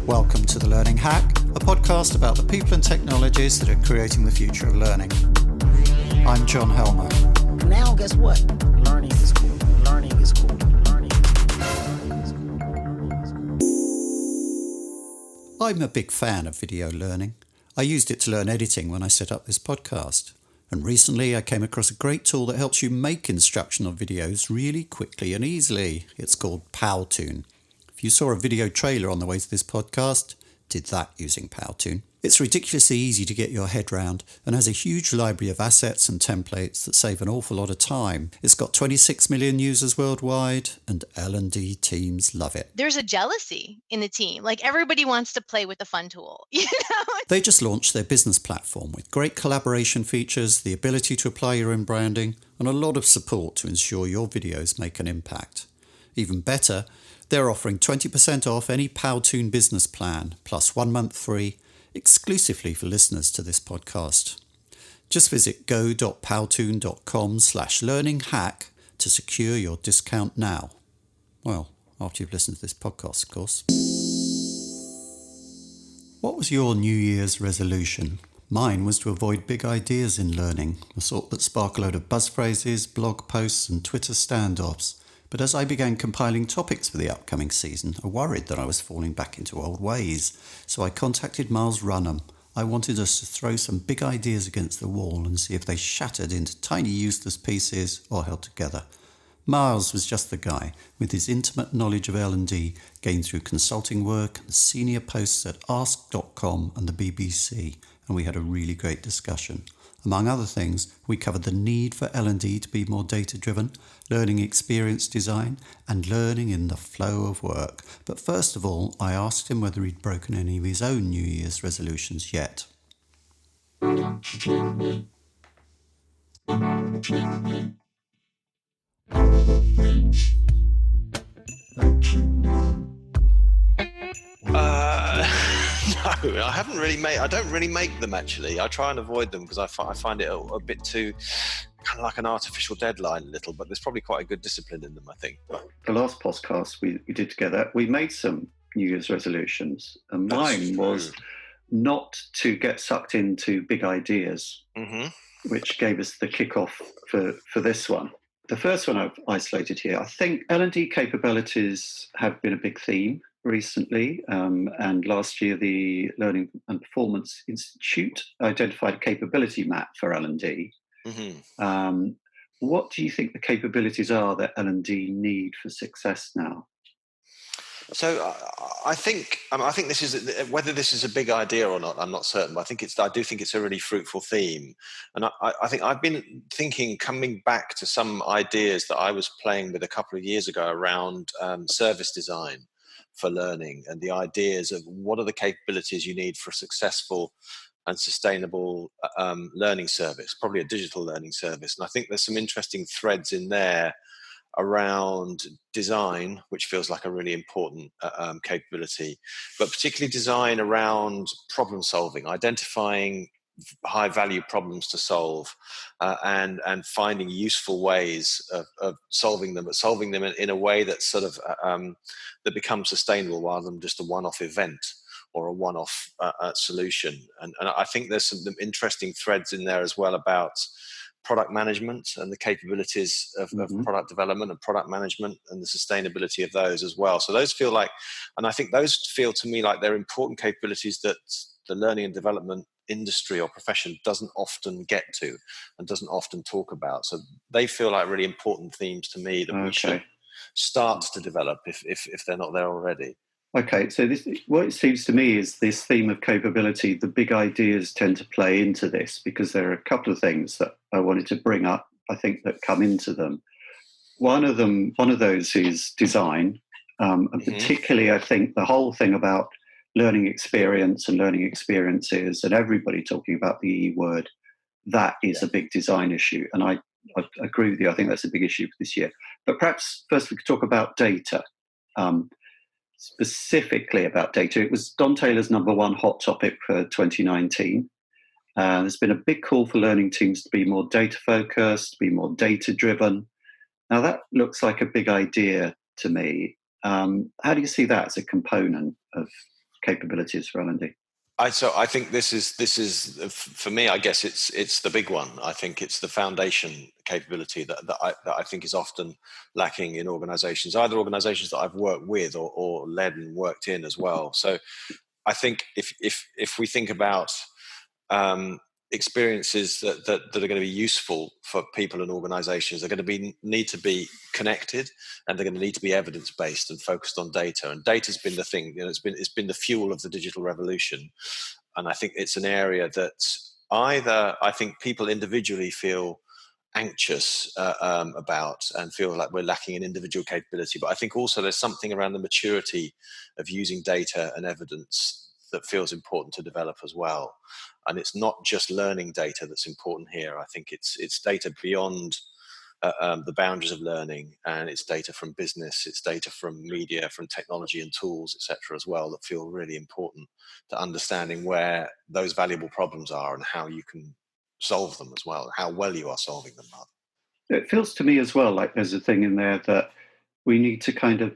Welcome to The Learning Hack, a podcast about the people and technologies that are creating the future of learning. I'm John Helmer. Now guess what? Learning is cool. Learning is cool. Learning is cool. I'm a big fan of video learning. I used it to learn editing when I set up this podcast. And recently I came across a great tool that helps you make instructional videos really quickly and easily. It's called Powtoon. If you saw a video trailer on the way to this podcast, did that using Powtoon. It's ridiculously easy to get your head round and has a huge library of assets and templates that save an awful lot of time. It's got 26 million users worldwide and L&D teams love it. There's a jealousy in the team. Like everybody wants to play with the fun tool, you know? They just launched their business platform with great collaboration features, the ability to apply your own branding, and a lot of support to ensure your videos make an impact. Even better, they're offering 20% off any Powtoon business plan, plus 1 month free, exclusively for listeners to this podcast. Just visit go.powtoon.com/learninghack to secure your discount now. Well, after you've listened to this podcast, of course. What was your New Year's resolution? Mine was to avoid big ideas in learning, the sort that spark a load of buzz phrases, blog posts and Twitter standoffs. But as I began compiling topics for the upcoming season, I worried that I was falling back into old ways. So I contacted Myles Runham. I wanted us to throw some big ideas against the wall and see if they shattered into tiny useless pieces or held together. Myles was just the guy, with his intimate knowledge of L&D gained through consulting work and senior posts at Ask.com and the BBC, and we had a really great discussion. Among other things, we covered the need for L&D to be more data-driven, learning experience design, and learning in the flow of work. But first of all, I asked him whether he'd broken any of his own New Year's resolutions yet. No, I haven't really made. I don't really make them actually. I try and avoid them because I find it a bit too kind of like an artificial deadline a little. But there's probably quite a good discipline in them, I think. The last podcast we did together, we made some New Year's resolutions, and mine was not to get sucked into big ideas, which gave us the kickoff for this one. The first one I've isolated here, I think L&D capabilities have been a big theme recently, and last year the Learning and Performance Institute identified a capability map for L&D. What do you think the capabilities are that L&D need for success now? So I think this is, whether this is a big idea or not, I'm not certain, but I do think it's a really fruitful theme. And I think I've been coming back to some ideas that I was playing with a couple of years ago around service design for learning, and the ideas of what are the capabilities you need for a successful and sustainable learning service, probably a digital learning service. And I think there's some interesting threads in there around design, which feels like a really important capability, but particularly design around problem solving, identifying high value problems to solve, and finding useful ways of solving them, but solving them in a way that's sort of that becomes sustainable rather than just a one-off event or a one-off solution. And I think there's some interesting threads in there as well about product management and the capabilities of product development and product management and the sustainability of those as well. So those feel like, and I think those feel to me like they're important capabilities that the learning and development industry or profession doesn't often get to and doesn't often talk about. So they feel like really important themes to me that we should start to develop if they're not there already. Okay, so what it seems to me is this theme of capability, the big ideas tend to play into this, because there are a couple of things that I wanted to bring up, I think, that come into them. One of those is design, and particularly I think the whole thing about learning experience and learning experiences and everybody talking about the E word, that is a big design issue. And I agree with you, I think that's a big issue for this year. But perhaps first we could talk about data. Specifically about data. It was Don Taylor's number one hot topic for 2019. There's been a big call for learning teams to be more data focused, to be more data driven. Now that looks like a big idea to me. How do you see that as a component of capabilities for L&D? I think this is for me. I guess it's the big one. I think it's the foundation capability that I think is often lacking in organisations, either organisations that I've worked with or led and worked in as well. So I think if we think about experiences that are going to be useful for people and organizations, they're going to need to be connected, and they're going to need to be evidence based and focused on data. And data's been the thing, it's been the fuel of the digital revolution. And I think it's an area that either I think people individually feel anxious about and feel like we're lacking in individual capability, but I think also there's something around the maturity of using data and evidence that feels important to develop as well. And it's not just learning data that's important here. I think it's data beyond the boundaries of learning, and it's data from business, it's data from media, from technology and tools, etc. as well, that feel really important to understanding where those valuable problems are and how you can solve them as well, how well you are solving them. It feels to me as well like there's a thing in there that we need to kind of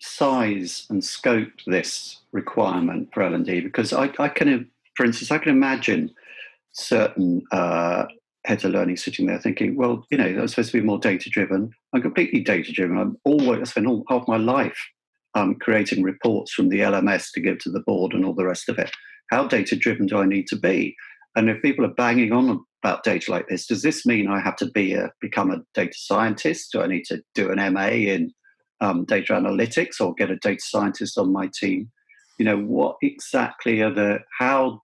size and scope this requirement for L&D, because I can, for instance, I can imagine certain heads of learning sitting there thinking, well, I'm supposed to be more data driven. I'm completely data driven. I spend half my life creating reports from the LMS to give to the board and all the rest of it. How data driven do I need to be? And if people are banging on about data like this, does this mean I have to become a data scientist? Do I need to do an MA in data analytics or get a data scientist on my team? What exactly how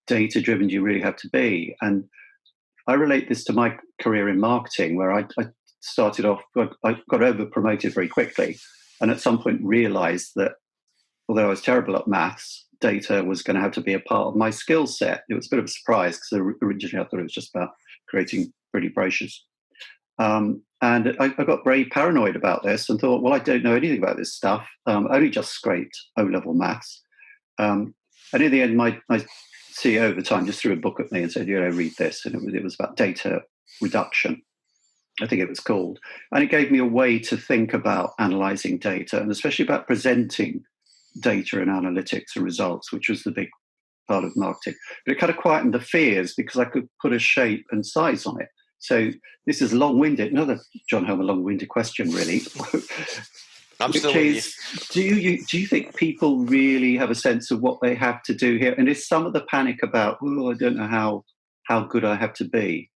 data driven do you really have to be? And I relate this to my career in marketing, where I started off, I got over promoted very quickly, and at some point realized that although I was terrible at maths, data was going to have to be a part of my skill set. It was a bit of a surprise, because originally I thought it was just about creating pretty brochures. And I got very paranoid about this and thought, well, I don't know anything about this stuff. I only just scraped O-level maths. And in the end, my CEO at the time just threw a book at me and said, read this. And it was about data reduction, I think it was called. And it gave me a way to think about analysing data, and especially about presenting data and analytics and results, which was the big part of marketing. But it kind of quietened the fears, because I could put a shape and size on it. So this is long-winded, another John Helmer long-winded question, really. I'm which still is, do you think people really have a sense of what they have to do here? And is some of the panic about, I don't know how good I have to be?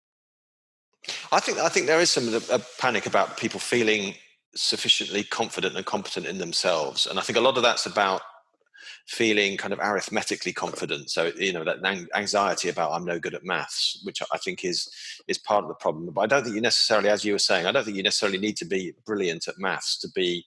I think there is some of the panic about people feeling sufficiently confident and competent in themselves, and I think a lot of that's about feeling kind of arithmetically confident. So that anxiety about I'm no good at maths, which I think is part of the problem. But I don't think you necessarily, as you were saying, I don't think you necessarily need to be brilliant at maths to be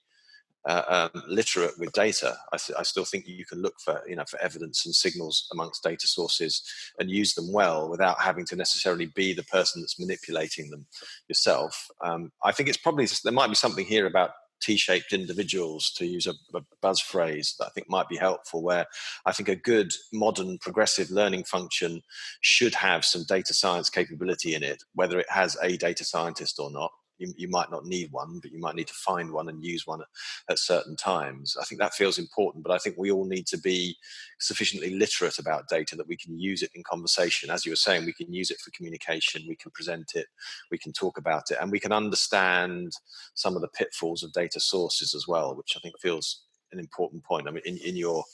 literate with data. I still think you can look for evidence and signals amongst data sources and use them well without having to necessarily be the person that's manipulating them yourself. I think it's probably, there might be something here about T-shaped individuals, to use a buzz phrase, that I think might be helpful, where I think a good modern progressive learning function should have some data science capability in it, whether it has a data scientist or not. You might not need one, but you might need to find one and use one at certain times. I think that feels important, but I think we all need to be sufficiently literate about data that we can use it in conversation. As you were saying, we can use it for communication, we can present it, we can talk about it, and we can understand some of the pitfalls of data sources as well, which I think feels an important point. I mean, in your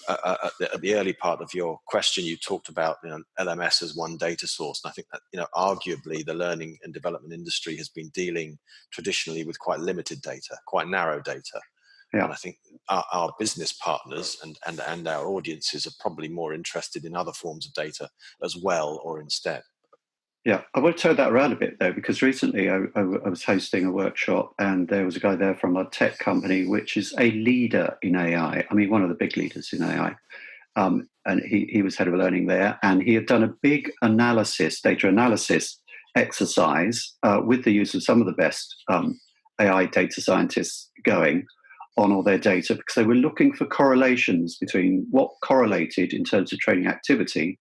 at the early part of your question, you talked about LMS as one data source, and I think that arguably the learning and development industry has been dealing traditionally with quite limited data, quite narrow data. Yeah. And I think our business partners and our audiences are probably more interested in other forms of data as well, or instead. Yeah, I want to turn that around a bit, though, because recently I was hosting a workshop, and there was a guy there from a tech company which is a leader in AI. I mean, one of the big leaders in AI. And he was head of learning there, and he had done a big data analysis exercise with the use of some of the best AI data scientists going on all their data, because they were looking for correlations between what correlated in terms of training activity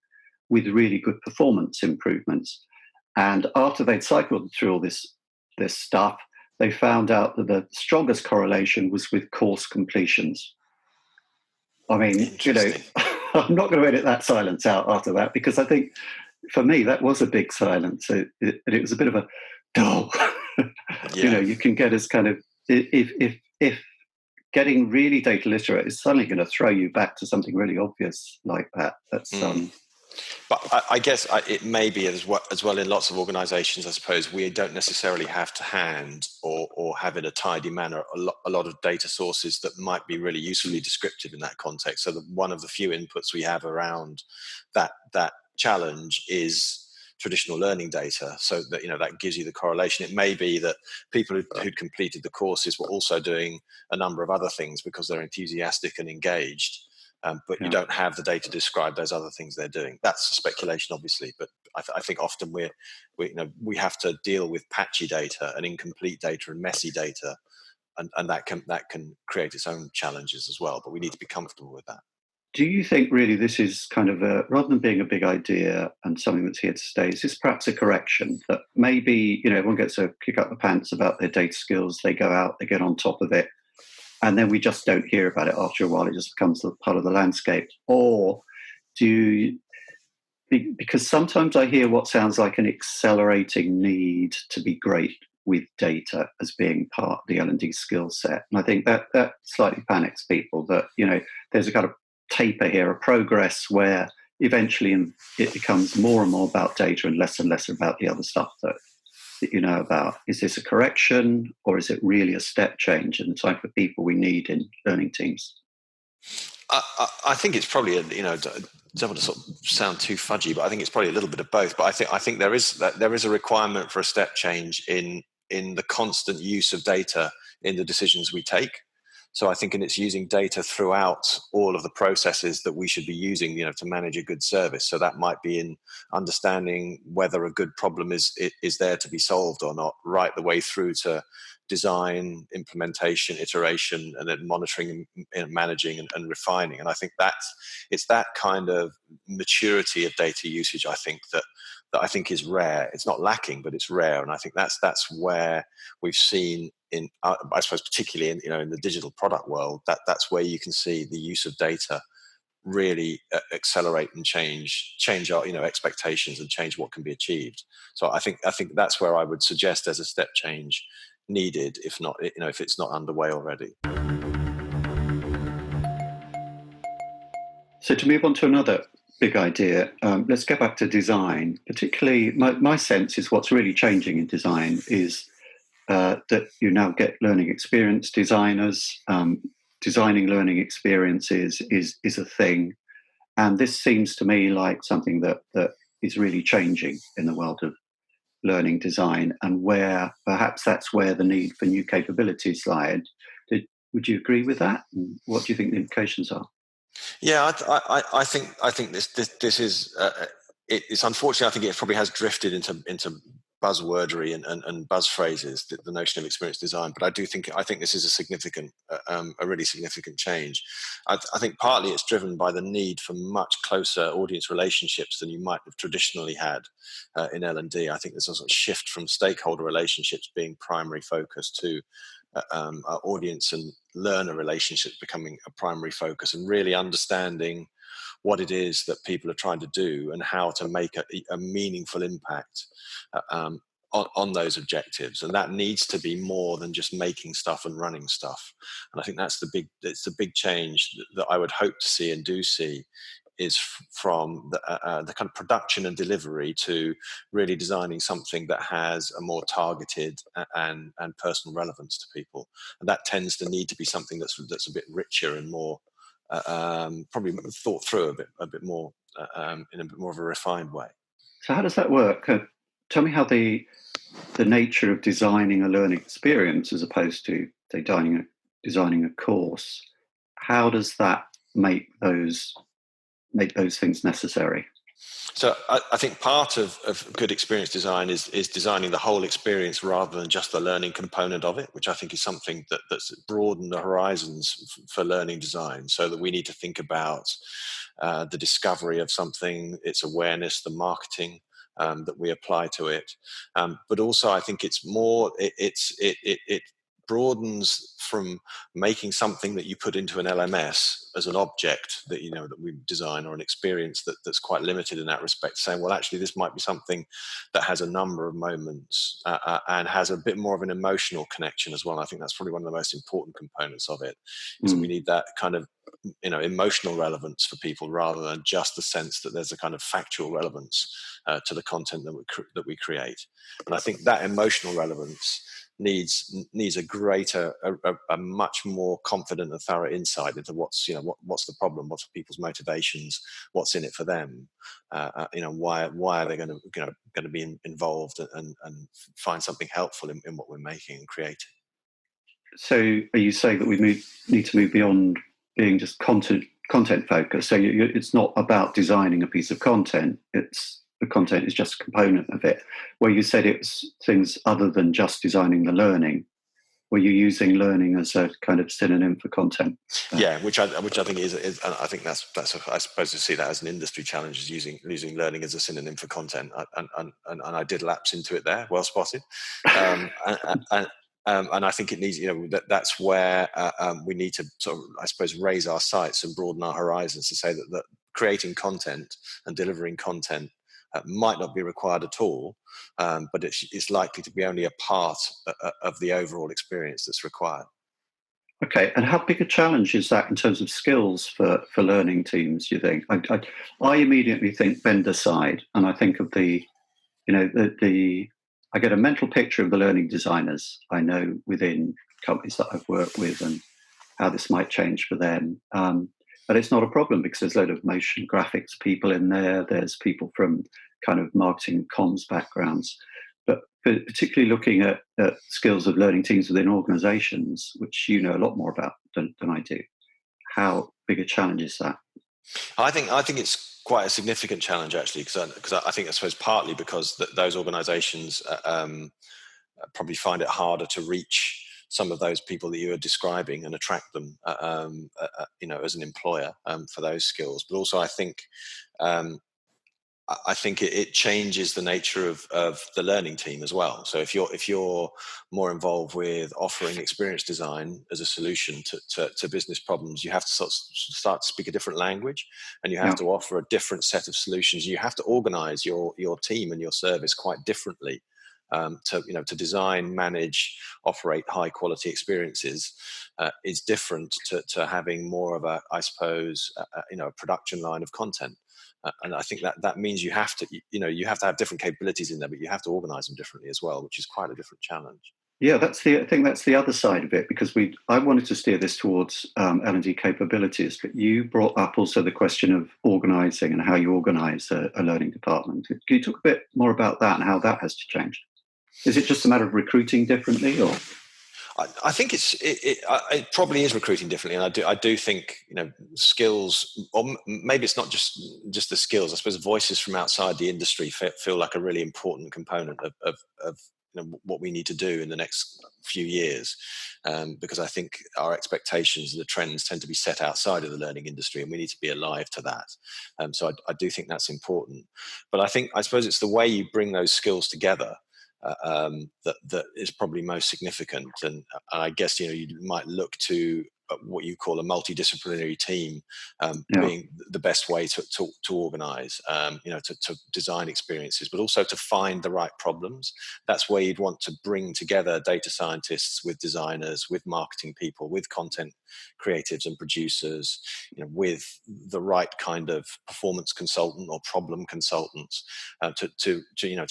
with really good performance improvements. And after they'd cycled through all this stuff, they found out that the strongest correlation was with course completions. I mean, Interesting. I'm not going to edit that silence out after that, because I think for me that was a big silence. It was a bit of a dull. Yeah. You can get as kind of, if getting really data literate is suddenly going to throw you back to something really obvious like that. That's But I guess it may be as well in lots of organizations, I suppose, we don't necessarily have to hand or have in a tidy manner a lot of data sources that might be really usefully descriptive in that context. So one of the few inputs we have around that challenge is traditional learning data, so that that gives you the correlation. It may be that people who'd completed the courses were also doing a number of other things because they're enthusiastic and engaged. But you don't have the data to describe those other things they're doing. That's speculation, obviously, but I think often we have to deal with patchy data and incomplete data and messy data, and that can create its own challenges as well. But we need to be comfortable with that. Do you think really this is kind of rather than being a big idea and something that's here to stay, is this perhaps a correction that maybe everyone gets a kick up the pants about their data skills, they go out, they get on top of it, and then we just don't hear about it after a while? It just becomes part of the landscape. Or because sometimes I hear what sounds like an accelerating need to be great with data as being part of the L&D skill set. And I think that slightly panics people, that, there's a kind of taper here, a progress where eventually it becomes more and more about data and less about the other stuff that you know about. Is this a correction, or is it really a step change in the type of people we need in learning teams? I think it's probably don't want to sort of sound too fudgy, but I think it's probably a little bit of both. But I think there is a requirement for a step change in the constant use of data in the decisions we take. So I think it's using data throughout all of the processes that we should be using, to manage a good service. So that might be in understanding whether a good problem is there to be solved or not, right the way through to design, implementation, iteration, and then monitoring and managing and refining. And I think it's that kind of maturity of data usage, I think, that I think is rare. It's not lacking, but it's rare. And I think that's where we've seen I suppose particularly in the digital product world, that's where you can see the use of data really accelerate and change our expectations and change what can be achieved. So I think that's where I would suggest there's a step change needed, if not if it's not underway already. So to move on to another big idea, let's go back to design. Particularly, my sense is what's really changing in design is that you now get learning experience designers. Designing learning experiences is a thing. And this seems to me like something that is really changing in the world of learning design, and where perhaps that's where the need for new capabilities lied. Would you agree with that? And what do you think the implications are? Yeah, I think this is it's unfortunate. I think it probably has drifted into buzzwordery and buzz phrases, the notion of experience design. But I think this is a really significant change. I think partly it's driven by the need for much closer audience relationships than you might have traditionally had in L&D. I think there's a sort of shift from stakeholder relationships being primary focus to audience and learner relationships becoming a primary focus, and really understanding what it is that people are trying to do and how to make a meaningful impact on those objectives. And that needs to be more than just making stuff and running stuff. And I think it's the big change that I would hope to see and do see, is from the kind of production and delivery to really designing something that has a more targeted and personal relevance to people. And that tends to need to be something that's a bit richer and more probably thought through a bit more in a bit more of a refined way. So how does that work? Tell me how the nature of designing a learning experience as opposed to designing a course, how does that make those things necessary? So I think part of good experience design is designing the whole experience rather than just the learning component of it, which I think is something that's broadened the horizons for learning design, so that we need to think about the discovery of something, its awareness, the marketing that we apply to it. But also I think it's more, it broadens from making something that you put into an LMS as an object that that we design, or an experience that's quite limited in that respect, saying, well, actually this might be something that has a number of moments and has a bit more of an emotional connection as well. And I think that's probably one of the most important components of it, is that we need that kind of emotional relevance for people, rather than just the sense that there's a kind of factual relevance to the content that we create. And I think that emotional relevance needs a greater, a much more confident and thorough insight into what's the problem, what's people's motivations, what's in it for them, why are they going to be involved and find something helpful in what we're making and creating. So are you saying that we need to move beyond being just content focused? So it's not about designing a piece of content, the content is just a component of it. Where you said it's things other than just designing the learning, were you using learning as a kind of synonym for content? Yeah, which I think is I think that's I suppose to see that as an industry challenge, is using learning as a synonym for content, and I did lapse into it there. Well spotted. And I think it needs, that's where we need to sort of, I suppose, raise our sights and broaden our horizons to say that creating content and delivering content might not be required at all, but it's likely to be only a part of the overall experience that's required. Okay, and how big a challenge is that in terms of skills for learning teams, you think? I immediately think vendor side, and I think of the I get a mental picture of the learning designers I know within companies that I've worked with, and how this might change for them. But it's not a problem, because there's a load of motion graphics people in there. There's people from kind of marketing comms backgrounds. But particularly looking at skills of learning teams within organizations, which you know a lot more about than I do, how big a challenge is that? I think it's quite a significant challenge, actually, because I think, I suppose, partly because those organizations probably find it harder to reach some of those people that you are describing and attract them, as an employer for those skills. But also, I think it changes the nature of the learning team as well. So if you're more involved with offering experience design as a solution to business problems, you have to start to speak a different language, and you have to offer a different set of solutions. You have to organize your team and your service quite differently. To design, manage, operate high quality experiences is different to having more of a, I suppose, a production line of content. And I think that means you have to have different capabilities in there, but you have to organize them differently as well, which is quite a different challenge. Yeah, I think that's the other side of it, because I wanted to steer this towards L&D capabilities, but you brought up also the question of organising and how you organise a learning department. Can you talk a bit more about that and how that has to change? Is it just a matter of recruiting differently, or? I think it probably is recruiting differently, and I do think skills, or maybe it's not just the skills. I suppose voices from outside the industry feel like a really important component of what we need to do in the next few years, because I think our expectations and the trends tend to be set outside of the learning industry, and we need to be alive to that. So I do think that's important. But I suppose it's the way you bring those skills together that is probably most significant. And I guess you might look to what you call a multidisciplinary team being the best way to organize, to design experiences, but also to find the right problems. That's where you'd want to bring together data scientists with designers, with marketing people, with content creatives and producers, with the right kind of performance consultant or problem consultants, to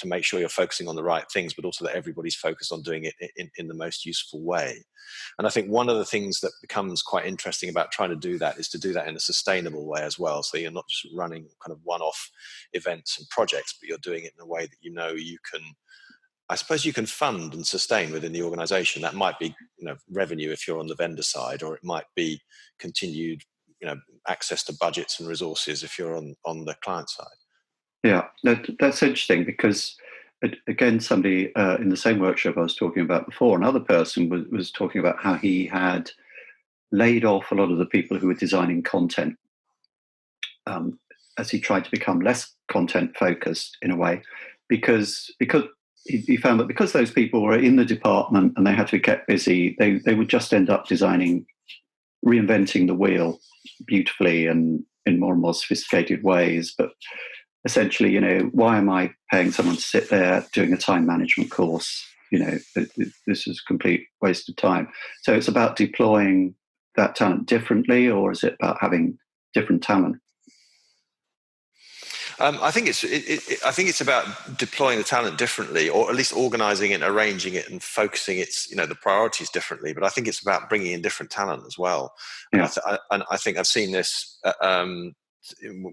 make sure you're focusing on the right things, but also that everybody's focused on doing it in the most useful way. And I think one of the things that becomes quite interesting about trying to do that is to do that in a sustainable way as well. So you're not just running kind of one-off events and projects, but you're doing it in a way that you can, I suppose, you can fund and sustain within the organization. That might be revenue if you're on the vendor side, or it might be continued access to budgets and resources if you're on the client side. Yeah, that's interesting, because again, somebody in the same workshop I was talking about before, another person was talking about how he had laid off a lot of the people who were designing content as he tried to become less content focused in a way, because he found that because those people were in the department and they had to be kept busy, they would just end up reinventing the wheel beautifully and in more and more sophisticated ways. But essentially, why am I paying someone to sit there doing a time management course? This is a complete waste of time. So it's about deploying that talent differently, or is it about having different talent? I think it's about deploying the talent differently, or at least organising it, and arranging it, and focusing the priorities differently. But I think it's about bringing in different talent as well. Yeah. And I think I've seen this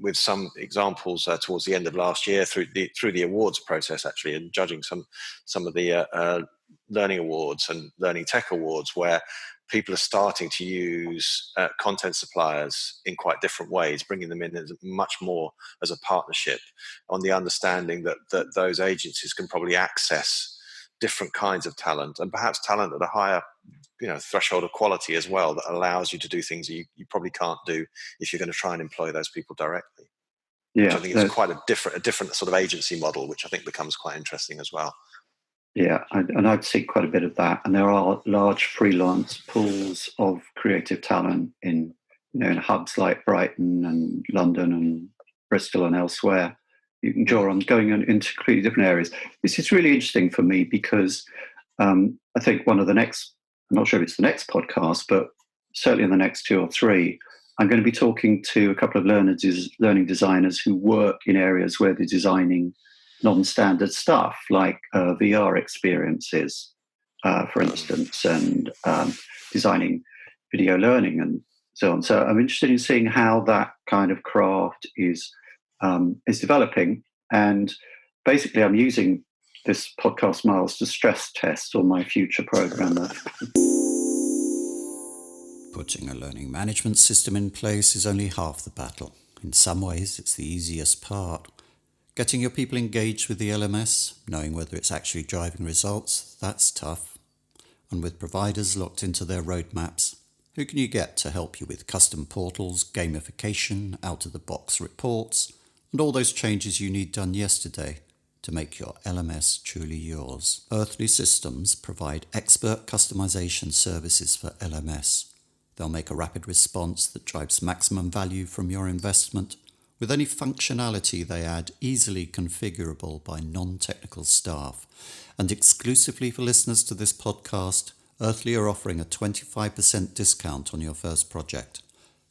with some examples towards the end of last year through the awards process, actually, and judging some of the learning awards and learning tech awards, where people are starting to use content suppliers in quite different ways, bringing them in as much more as a partnership, on the understanding that those agencies can probably access different kinds of talent, and perhaps talent at a higher threshold of quality as well, that allows you to do things you probably can't do if you're going to try and employ those people directly. Yeah, which I think it's quite a different sort of agency model, which I think becomes quite interesting as well. Yeah, and I'd see quite a bit of that. And there are large freelance pools of creative talent in hubs like Brighton and London and Bristol and elsewhere. You can draw on going into completely different areas. This is really interesting for me because I think one of the next, I'm not sure if it's the next podcast, but certainly in the next 2 or 3, I'm going to be talking to a couple of learning designers who work in areas where they're designing non-standard stuff, like VR experiences, for instance, and designing video learning and so on. So I'm interested in seeing how that kind of craft is developing. And basically, I'm using this podcast, Myles, to stress test on my future programmer. Putting a learning management system in place is only half the battle. In some ways, it's the easiest part. Getting your people engaged with the LMS, knowing whether it's actually driving results, that's tough. And with providers locked into their roadmaps, who can you get to help you with custom portals, gamification, out-of-the-box reports, and all those changes you need done yesterday to make your LMS truly yours? Earthly Systems provide expert customization services for LMS. They'll make a rapid response that drives maximum value from your investment, with any functionality they add easily configurable by non-technical staff. And exclusively for listeners to this podcast, Earthly are offering a 25% discount on your first project.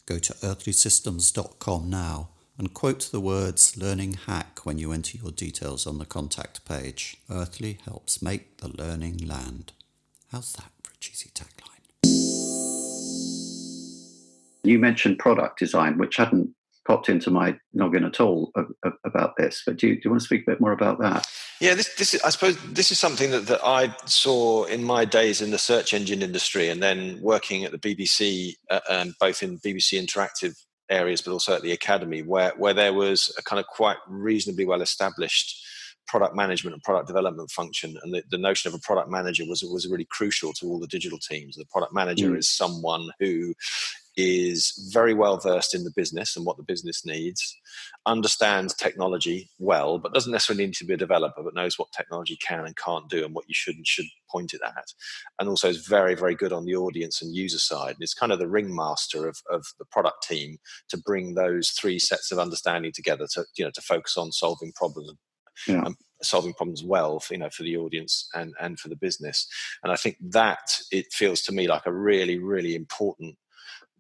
Go to earthlysystems.com now and quote the words "learning hack" when you enter your details on the contact page. Earthly helps make the learning land. How's that for a cheesy tagline? You mentioned product design, which hadn't popped into my noggin at all about this, but do you want to speak a bit more about that? Yeah, this is, I suppose, this is something that I saw in my days in the search engine industry, and then working at the BBC, both in BBC Interactive areas, but also at the Academy, where there was a kind of quite reasonably well established product management and product development function, and the notion of a product manager was really crucial to all the digital teams. The product manager is someone who is very well versed in the business and what the business needs, understands technology well, but doesn't necessarily need to be a developer, but knows what technology can and can't do and what you should and should point it at. And also is very, very good on the audience and user side. And it's kind of the ringmaster of the product team to bring those 3 sets of understanding together to focus on solving problems. Yeah. Solving problems well for the audience and for the business. And I think that it feels to me like a really, really important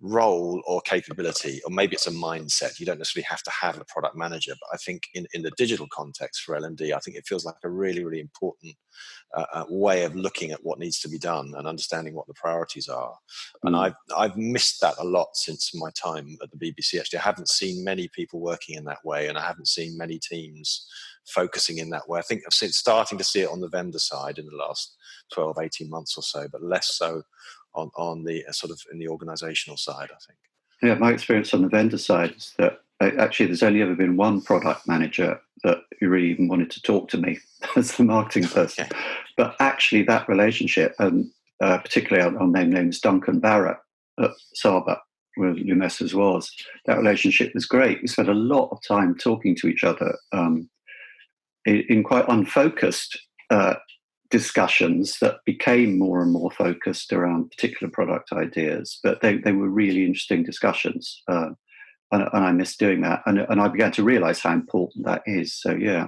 role or capability, or maybe it's a mindset. You don't necessarily have to have a product manager, but I think in the digital context for L&D, I think it feels like a really, really important way of looking at what needs to be done and understanding what the priorities are. And I've missed that a lot since my time at the BBC. Actually, I haven't seen many people working in that way, and I haven't seen many teams focusing in that way. I think I've starting to see it on the vendor side in the last 12, 18 months or so, but less so on the sort of in the organizational side, I think. Yeah, my experience on the vendor side is that actually there's only ever been one product manager that really even wanted to talk to me as the marketing person. Okay. But actually that relationship, and particularly I'll name names, Duncan Barrett at Saba, where Lumessa's was, that relationship was great. We spent a lot of time talking to each other in quite unfocused discussions that became more and more focused around particular product ideas, but they were really interesting discussions. And I miss doing that. And I began to realize how important that is. So, yeah,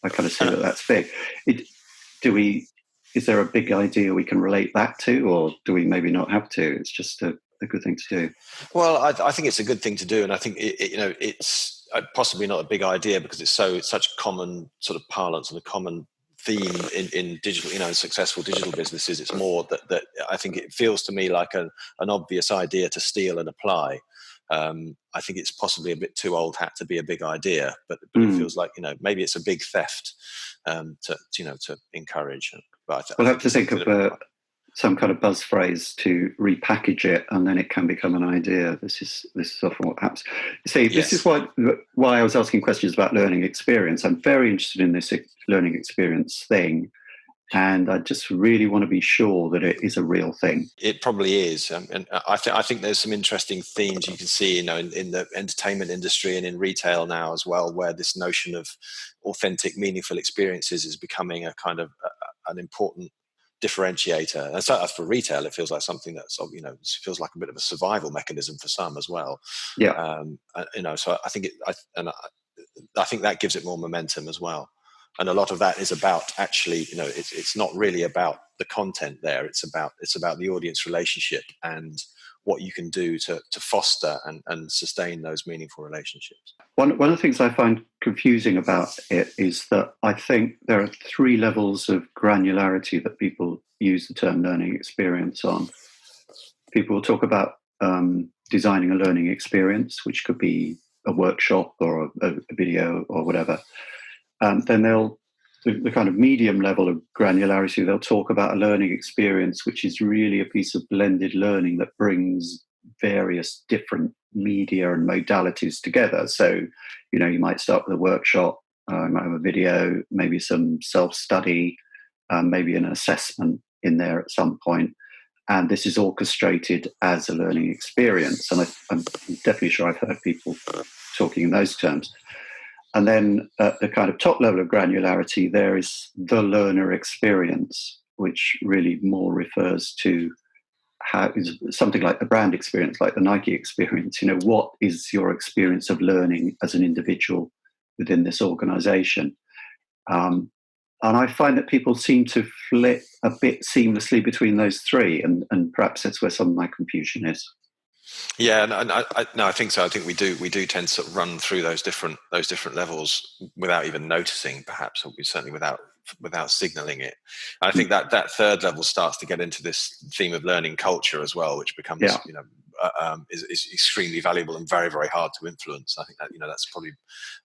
I kind of see that that's big. Is there a big idea we can relate that to, or do we maybe not have to? It's just a good thing to do. Well, I think it's a good thing to do. And I think, it's possibly not a big idea because it's such common sort of parlance and a common theme in digital, successful digital businesses. It's more that I think it feels to me like an obvious idea to steal and apply. I think it's possibly a bit too old hat to be a big idea, but it feels like, maybe it's a big theft to encourage. But we'll have to think of some kind of buzz phrase to repackage it, and then it can become an idea. This is often what happens. See, this is why I was asking questions about learning experience. I'm very interested in this learning experience thing, and I just really want to be sure that it is a real thing. It probably is, and I think there's some interesting themes you can see, in the entertainment industry and in retail now as well, where this notion of authentic, meaningful experiences is becoming a kind of an important differentiator. And so for retail, it feels like something that's, feels like a bit of a survival mechanism for some as well. Yeah. So I think I think that gives it more momentum as well. And a lot of that is about actually, it's not really about the content there. It's about the audience relationship and what you can do to foster and sustain those meaningful relationships. One of the things I find confusing about it is that I think there are 3 levels of granularity that people use the term learning experience on. People will talk about designing a learning experience, which could be a workshop or a video or whatever. Then the kind of medium level of granularity, they'll talk about a learning experience, which is really a piece of blended learning that brings various different media and modalities together. So, you might start with a workshop, you might have a video, maybe some self-study, maybe an assessment in there at some point. And this is orchestrated as a learning experience. And I'm definitely sure I've heard people talking in those terms. And then at the kind of top level of granularity, there is the learner experience, which really more refers to how is something like the brand experience, like the Nike experience. What is your experience of learning as an individual within this organization? And I find that people seem to flip a bit seamlessly between those 3, and perhaps that's where some of my confusion is. Yeah, I think so. I think we do tend to sort of run through those different levels without even noticing, perhaps, or certainly without signaling it. And I think that 3rd level starts to get into this theme of learning culture as well, which becomes is extremely valuable and very, very hard to influence. I think that that's probably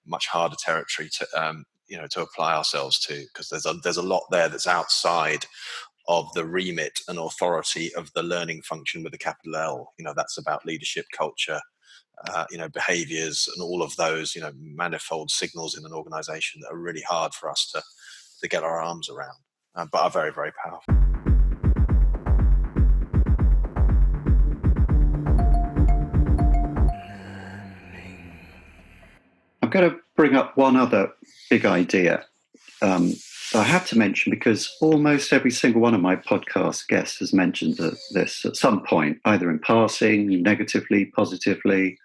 much harder territory to apply ourselves to, because there's a lot there that's outside of the remit and authority of the learning function with a capital L. That's about leadership, culture, behaviors, and all of those, manifold signals in an organization that are really hard for us to get our arms around, but are very, very powerful. I'm going to bring up one other big idea. I have to mention, because almost every single one of my podcast guests has mentioned this at some point, either in passing, negatively, positively,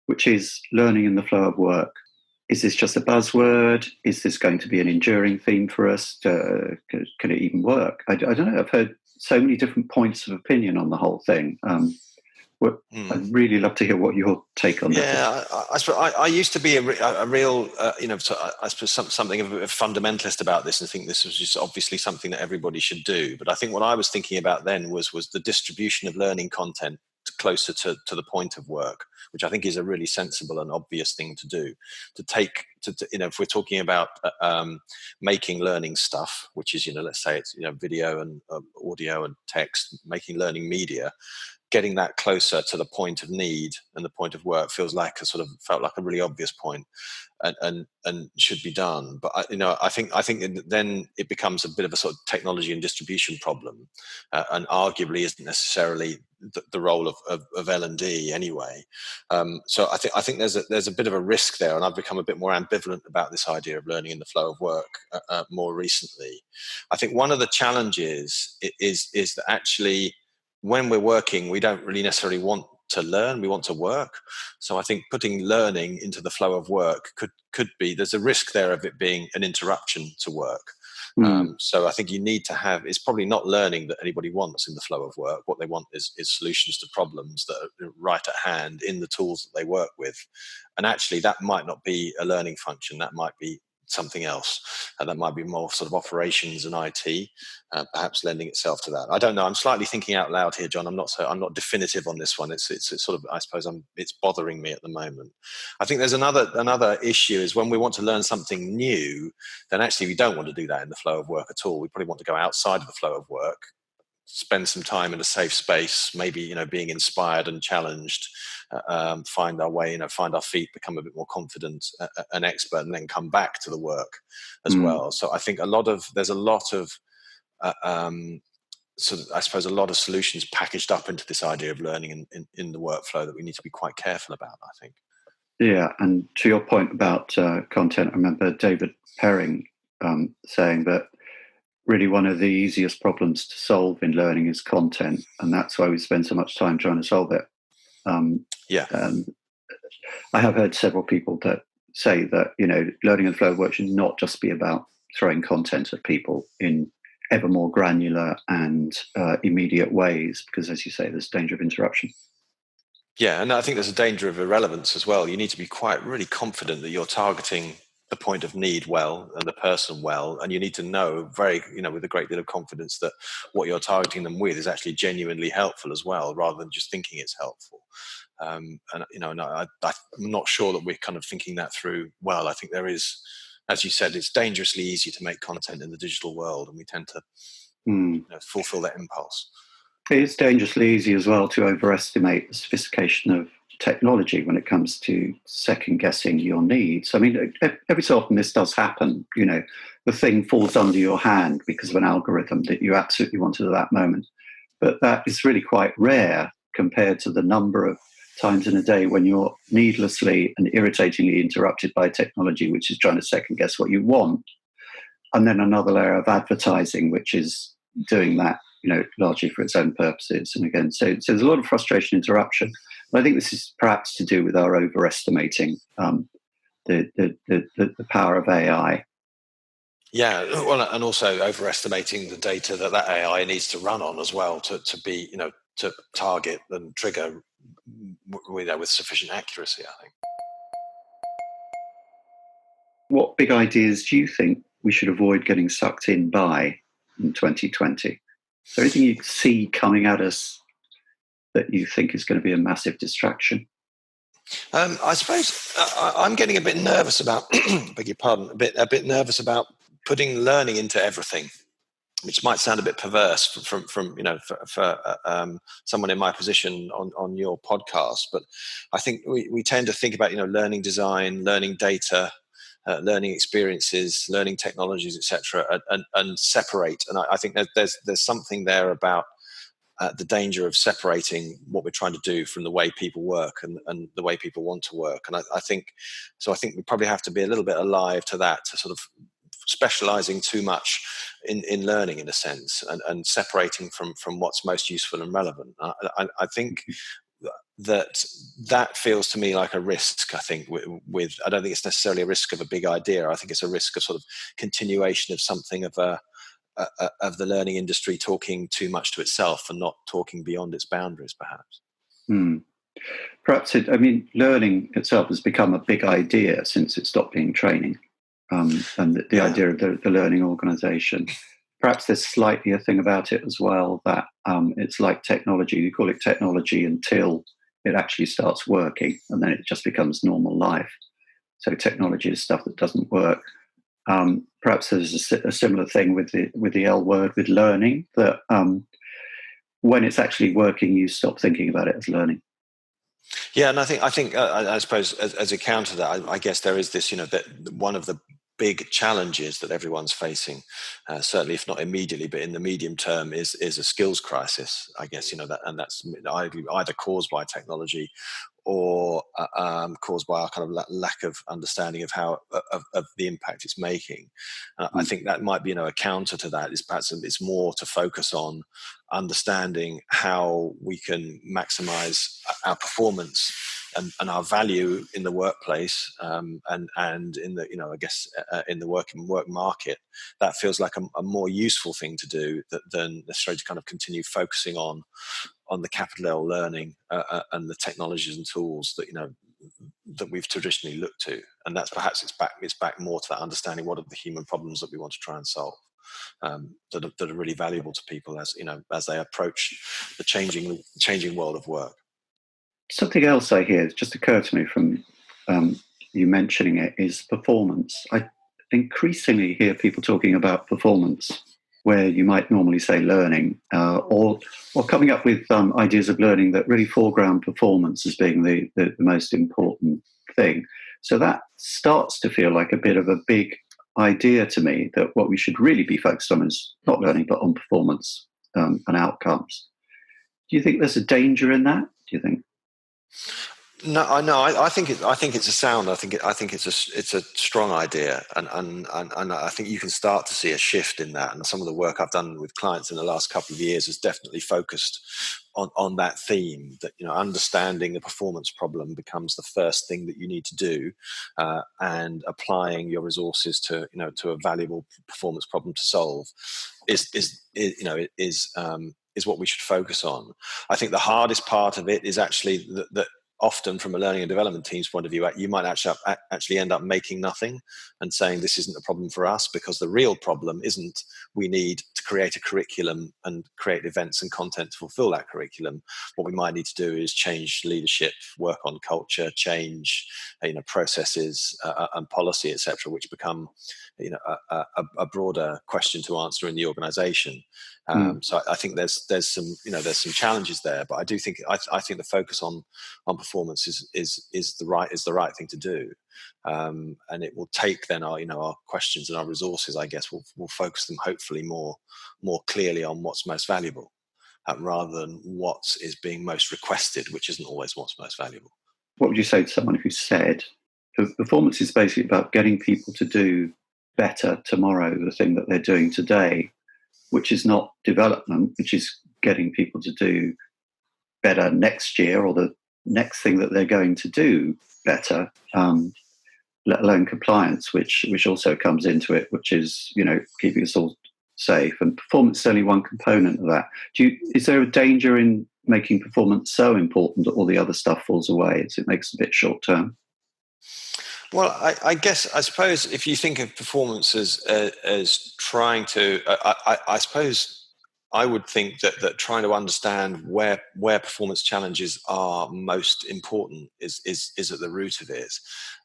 which is learning in the flow of work. Is this just a buzzword? Is this going to be an enduring theme for us? Can it even work? I don't know. I've heard so many different points of opinion on the whole thing. I'd really love to hear what your take on that is. Yeah, I suppose I used to be a real, I suppose something of a fundamentalist about this, and think this was just obviously something that everybody should do. But I think what I was thinking about then was the distribution of learning content closer to the point of work, which I think is a really sensible and obvious thing to do. If we're talking about making learning stuff, which is, let's say it's video and audio and text, making learning media. getting that closer to the point of need and the point of work felt like a really obvious point, and should be done. But I think then it becomes a bit of a sort of technology and distribution problem, and arguably isn't necessarily the role of L&D anyway. So I think there's a bit of a risk there, and I've become a bit more ambivalent about this idea of learning in the flow of work more recently. I think one of the challenges is that actually, when we're working, we don't really necessarily want to learn, we want to work. So I think putting learning into the flow of work could be, there's a risk there of it being an interruption to work. So I think you need to have, it's probably not learning that anybody wants in the flow of work. What they want is solutions to problems that are right at hand in the tools that they work with. And actually that might not be a learning function, that might be something else, and that might be more sort of operations and IT, perhaps lending itself to that. I don't know. I'm slightly thinking out loud here, John. I'm not definitive on this one. It's sort of, I suppose it's bothering me at the moment. I think there's another issue is when we want to learn something new, then actually we don't want to do that in the flow of work at all. We probably want to go outside of the flow of work, spend some time in a safe space, maybe being inspired and challenged, find our way, find our feet, become a bit more confident and expert, and then come back to the work as well. So I think there's a lot of sort of, I suppose, a lot of solutions packaged up into this idea of learning in the workflow that we need to be quite careful about, I think. Yeah, and to your point about content, I remember David Perring saying that really one of the easiest problems to solve in learning is content, and that's why we spend so much time trying to solve it. I have heard several people that say that learning in the flow of work should not just be about throwing content at people in ever more granular and immediate ways, because, as you say, there's danger of interruption. Yeah, and I think there's a danger of irrelevance as well. You need to be quite really confident that you're targeting the point of need well and the person well, and you need to know with a great deal of confidence that what you're targeting them with is actually genuinely helpful as well, rather than just thinking it's helpful. I'm not sure that we're kind of thinking that through well. I think there is, as you said, it's dangerously easy to make content in the digital world, and we tend to fulfill that impulse. It's dangerously easy as well to overestimate the sophistication of technology when it comes to second guessing your needs. I mean, every so often this does happen. The thing falls under your hand because of an algorithm that you absolutely wanted at that moment. But that is really quite rare compared to the number of times in a day when you're needlessly and irritatingly interrupted by technology, which is trying to second guess what you want. And then another layer of advertising, which is doing that, largely for its own purposes. And again, so there's a lot of frustration, interruption. But I think this is perhaps to do with our overestimating the power of AI. Yeah, well, and also overestimating the data that AI needs to run on as well to be, to target and trigger with sufficient accuracy, I think. What big ideas do you think we should avoid getting sucked in by in 2020? Is there anything you see coming at us that you think is going to be a massive distraction? I suppose I'm getting a bit nervous about, beg your pardon, a bit nervous about putting learning into everything, which might sound a bit perverse from for someone in my position on your podcast. But I think we tend to think about learning design, learning data, learning experiences, learning technologies, etc., and separate. And I think there's something there about the danger of separating what we're trying to do from the way people work and the way people want to work. And I think we probably have to be a little bit alive to that, to sort of specializing too much in learning in a sense, and separating from what's most useful and relevant. I think that feels to me like a risk. I think with I don't think it's necessarily a risk of a big idea. I think it's a risk of sort of continuation of something of the learning industry talking too much to itself and not talking beyond its boundaries, perhaps. Perhaps learning itself has become a big idea since it stopped being training, and the idea of the learning organization. Perhaps there's slightly a thing about it as well that it's like technology. You call it technology until it actually starts working, and then it just becomes normal life. So technology is stuff that doesn't work. Perhaps there's a similar thing with the L word, with learning, that when it's actually working, you stop thinking about it as learning. Yeah, and I think I suppose as a counter to that, I guess there is this, that one of the big challenges that everyone's facing, certainly if not immediately, but in the medium term, is a skills crisis. I guess that, and that's either caused by technology or caused by our kind of lack of understanding of how of the impact it's making. I think that might be a counter to that is perhaps it's more to focus on understanding how we can maximize our performance and our value in the workplace, and in the I guess in the work market. That feels like a more useful thing to do than necessarily to kind of continue focusing on the capital L learning and the technologies and tools that that we've traditionally looked to. And that's perhaps it's back more to that understanding what are the human problems that we want to try and solve, that are really valuable to people as they approach the changing world of work. Something else I hear just occurred to me from you mentioning it is performance. I increasingly hear people talking about performance where you might normally say learning, or coming up with ideas of learning that really foreground performance as being the most important thing. So that starts to feel like a bit of a big idea to me, that what we should really be focused on is not learning, but on performance and outcomes. Do you think there's a danger in that? Do you think? No, I think it's a sound. I think it's a strong idea, and I think you can start to see a shift in that. And some of the work I've done with clients in the last couple of years has definitely focused on that theme. That understanding the performance problem becomes the first thing that you need to do, and applying your resources to a valuable performance problem to solve is what we should focus on. I think the hardest part of it is actually that often from a learning and development team's point of view, you might actually end up making nothing and saying this isn't a problem for us, because the real problem isn't we need to create a curriculum and create events and content to fulfill that curriculum. What we might need to do is change leadership, work on culture, change processes and policy, etc., which become a broader question to answer in the organization. So I think there's some challenges there, but I do think I think the focus on performance is the right thing to do, and it will take then our questions and our resources. I guess we'll focus them hopefully more clearly on what's most valuable, rather than what is being most requested, which isn't always what's most valuable. What would you say to someone who said performance is basically about getting people to do better tomorrow the thing that they're doing today, which is not development, which is getting people to do better next year or the next thing that they're going to do better, let alone compliance, which also comes into it, which is keeping us all safe. And performance is only one component of that. Is there a danger in making performance so important that all the other stuff falls away as it makes it a bit short term? Well, I suppose if you think of performance as trying to, I suppose I would think that trying to understand where performance challenges are most important is at the root of it.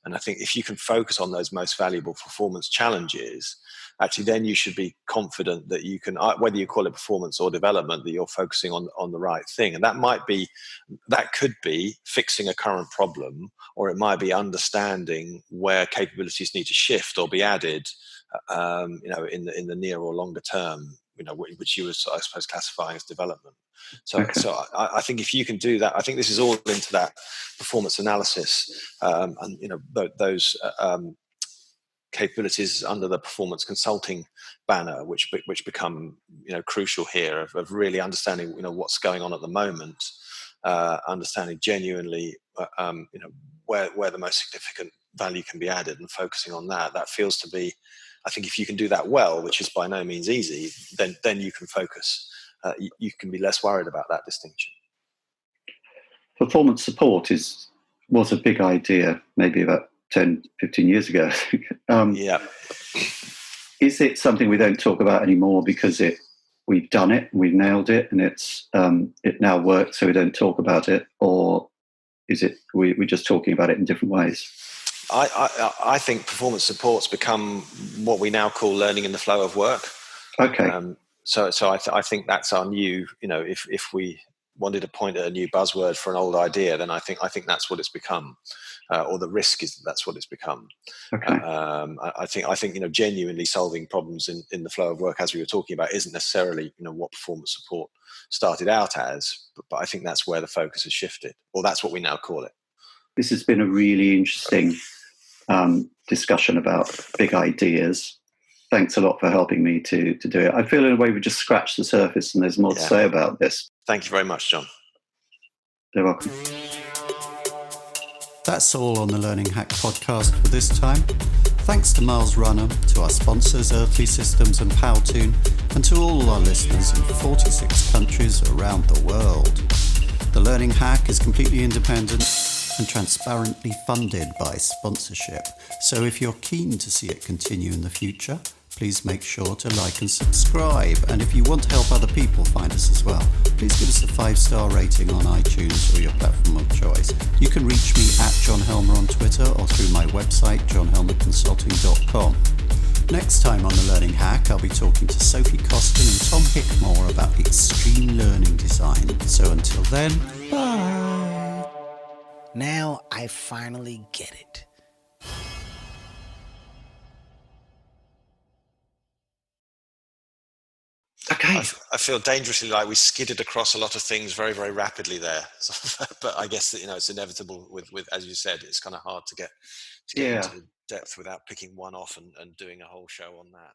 And I think if you can focus on those most valuable performance challenges, actually then you should be confident that you can, whether you call it performance or development, that you're focusing on the right thing. And that could be fixing a current problem, or it might be understanding where capabilities need to shift or be added, in the near or longer term, which you were, I suppose, classifying as development. So, Okay. So I think if you can do that, I think this is all into that performance analysis, and those capabilities under the performance consulting banner, which become crucial here of really understanding what's going on at the moment, understanding genuinely where the most significant value can be added, and focusing on that. That feels to be, I think, if you can do that well, which is by no means easy, then you can focus. You can be less worried about that distinction. Performance support was a big idea maybe about 10, 15 years ago. Yeah. Is it something we don't talk about anymore because we've done it, we've nailed it, and it now works, so we don't talk about it? Or is it we're just talking about it in different ways? I think performance support's become what we now call learning in the flow of work. Okay. I think that's our new, if we wanted to point at a new buzzword for an old idea, then I think that's what it's become, or the risk is that's what it's become. Okay. I think genuinely solving problems in the flow of work, as we were talking about, isn't necessarily what performance support started out as, but I think that's where the focus has shifted, or that's what we now call it. This has been a really interesting discussion about big ideas. Thanks a lot for helping me to do it. I feel in a way we just scratched the surface and there's more to say about this. Thank you very much, John. You're welcome. That's all on the Learning Hack podcast for this time. Thanks to Myles Runham, to our sponsors Earthly Systems and Powtoon, and to all our listeners in 46 countries around the world. The Learning Hack is completely independent and transparently funded by sponsorship. So if you're keen to see it continue in the future, please make sure to like and subscribe. And if you want to help other people find us as well, please give us a 5-star rating on iTunes or your platform of choice. You can reach me at John Helmer on Twitter or through my website, johnhelmerconsulting.com. Next time on The Learning Hack, I'll be talking to Sophie Costin and Tom Hickmore about extreme learning design. So until then, bye. Now I finally get it. Okay. I feel dangerously like we skidded across a lot of things very, very rapidly there. But I guess that, it's inevitable with, as you said, it's kind of hard to get into depth without picking one off and doing a whole show on that.